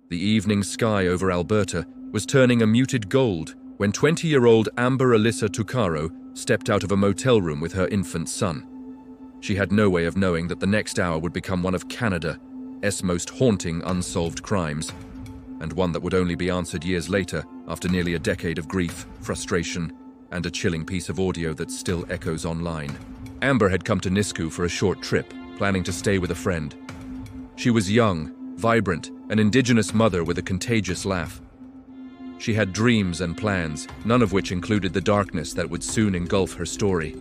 The evening sky over Alberta was turning a muted gold when 20-year-old Amber Alyssa Tuccaro stepped out of a motel room with her infant son. She had no way of knowing that the next hour would become one of Canada's most haunting unsolved crimes, and one that would only be answered years later after nearly a decade of grief, frustration, and a chilling piece of audio that still echoes online. Amber had come to Nisku for a short trip, planning to stay with a friend. She was young, vibrant, an Indigenous mother with a contagious laugh. She had dreams and plans, none of which included the darkness that would soon engulf her story.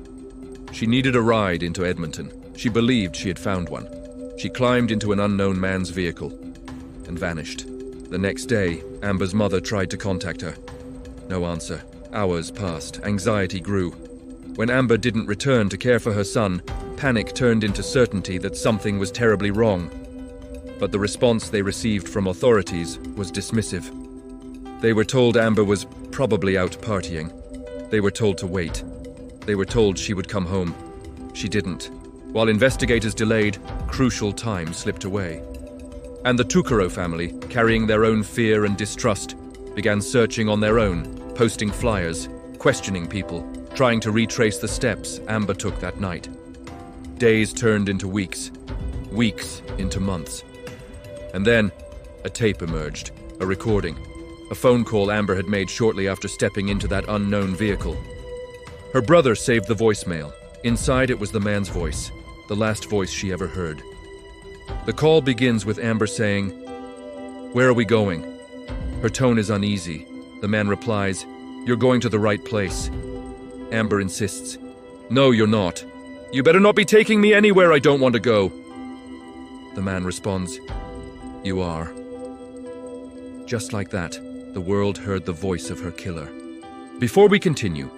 She needed a ride into Edmonton. She believed she had found one. She climbed into an unknown man's vehicle and vanished. The next day, Amber's mother tried to contact her. No answer. Hours passed. Anxiety grew. When Amber didn't return to care for her son, panic turned into certainty that something was terribly wrong. But the response they received from authorities was dismissive. They were told Amber was probably out partying. They were told to wait. They were told she would come home. She didn't. While investigators delayed, crucial time slipped away. And the Tuccaro family, carrying their own fear and distrust, began searching on their own, posting flyers, questioning people, trying to retrace the steps Amber took that night. Days turned into weeks, weeks into months. And then, a tape emerged, a recording, a phone call Amber had made shortly after stepping into that unknown vehicle. Her brother saved the voicemail. Inside it was the man's voice, the last voice she ever heard. The call begins with Amber saying, "Where are we going?" Her tone is uneasy. The man replies, "You're going to the right place." Amber insists, "No, you're not. You better not be taking me anywhere I don't want to go." The man responds, "You are." Just like that, the world heard the voice of her killer. Before we continue,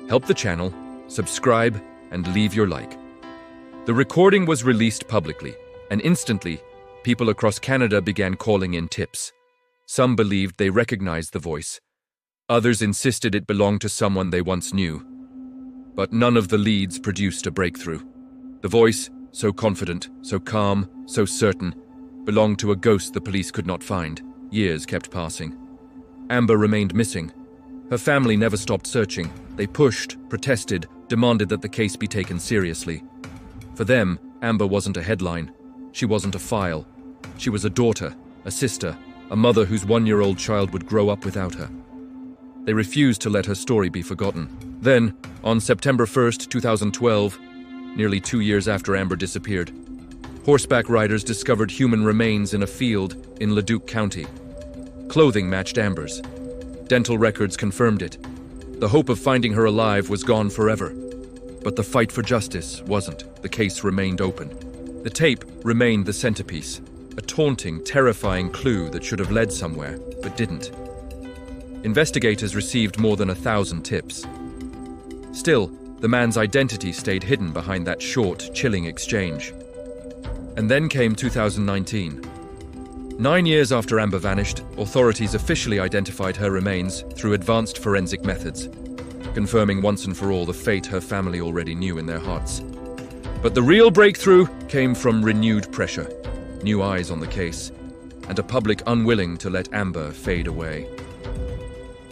help the channel, subscribe, and leave your like. The recording was released publicly, and instantly, people across Canada began calling in tips. Some believed they recognized the voice. Others insisted it belonged to someone they once knew. But none of the leads produced a breakthrough. The voice, so confident, so calm, so certain, belonged to a ghost the police could not find. Years kept passing. Amber remained missing. Her family never stopped searching. They pushed, protested, demanded that the case be taken seriously. For them, Amber wasn't a headline. She wasn't a file. She was a daughter, a sister, a mother whose one-year-old child would grow up without her. They refused to let her story be forgotten. Then, on September 1st, 2012, nearly 2 years after Amber disappeared, horseback riders discovered human remains in a field in Leduc County. Clothing matched Amber's. Dental records confirmed it. The hope of finding her alive was gone forever. But the fight for justice wasn't. The case remained open. The tape remained the centerpiece, a taunting, terrifying clue that should have led somewhere, but didn't. Investigators received more than 1,000 tips. Still, the man's identity stayed hidden behind that short, chilling exchange. And then came 2019. 9 years after Amber vanished, authorities officially identified her remains through advanced forensic methods, confirming once and for all the fate her family already knew in their hearts. But the real breakthrough came from renewed pressure, new eyes on the case, and a public unwilling to let Amber fade away.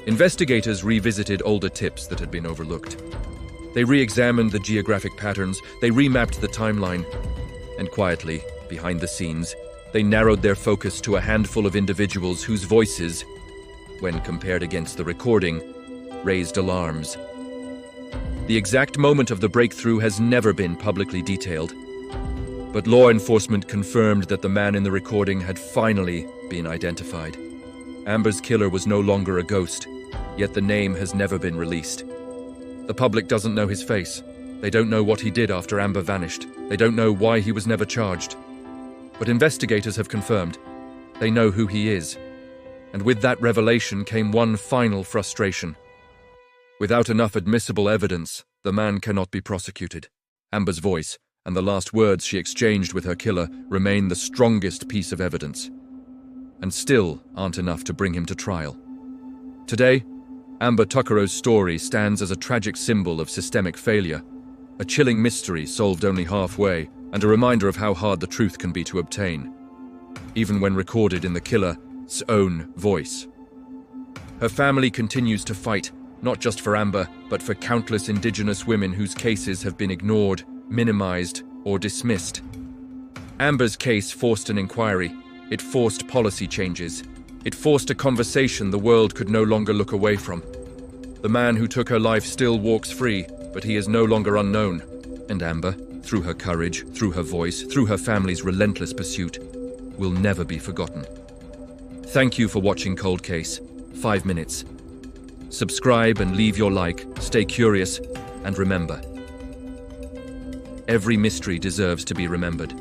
Investigators revisited older tips that had been overlooked. They re-examined the geographic patterns, they remapped the timeline, and quietly, behind the scenes, they narrowed their focus to a handful of individuals whose voices, when compared against the recording, raised alarms. The exact moment of the breakthrough has never been publicly detailed, but law enforcement confirmed that the man in the recording had finally been identified. Amber's killer was no longer a ghost, yet the name has never been released. The public doesn't know his face. They don't know what he did after Amber vanished. They don't know why he was never charged. But investigators have confirmed. They know who he is. And with that revelation came one final frustration. Without enough admissible evidence, the man cannot be prosecuted. Amber's voice, and the last words she exchanged with her killer, remain the strongest piece of evidence, and still aren't enough to bring him to trial. Today, Amber Tuccaro's story stands as a tragic symbol of systemic failure, a chilling mystery solved only halfway, and a reminder of how hard the truth can be to obtain. Even when recorded in the killer, own voice. Her family continues to fight, not just for Amber, but for countless Indigenous women whose cases have been ignored, minimized, or dismissed. Amber's case forced an inquiry. It forced policy changes. It forced a conversation the world could no longer look away from. The man who took her life still walks free, but he is no longer unknown. And Amber, through her courage, through her voice, through her family's relentless pursuit, will never be forgotten. Thank you for watching Cold Case. 5 minutes. Subscribe and leave your like, stay curious, and remember, every mystery deserves to be remembered.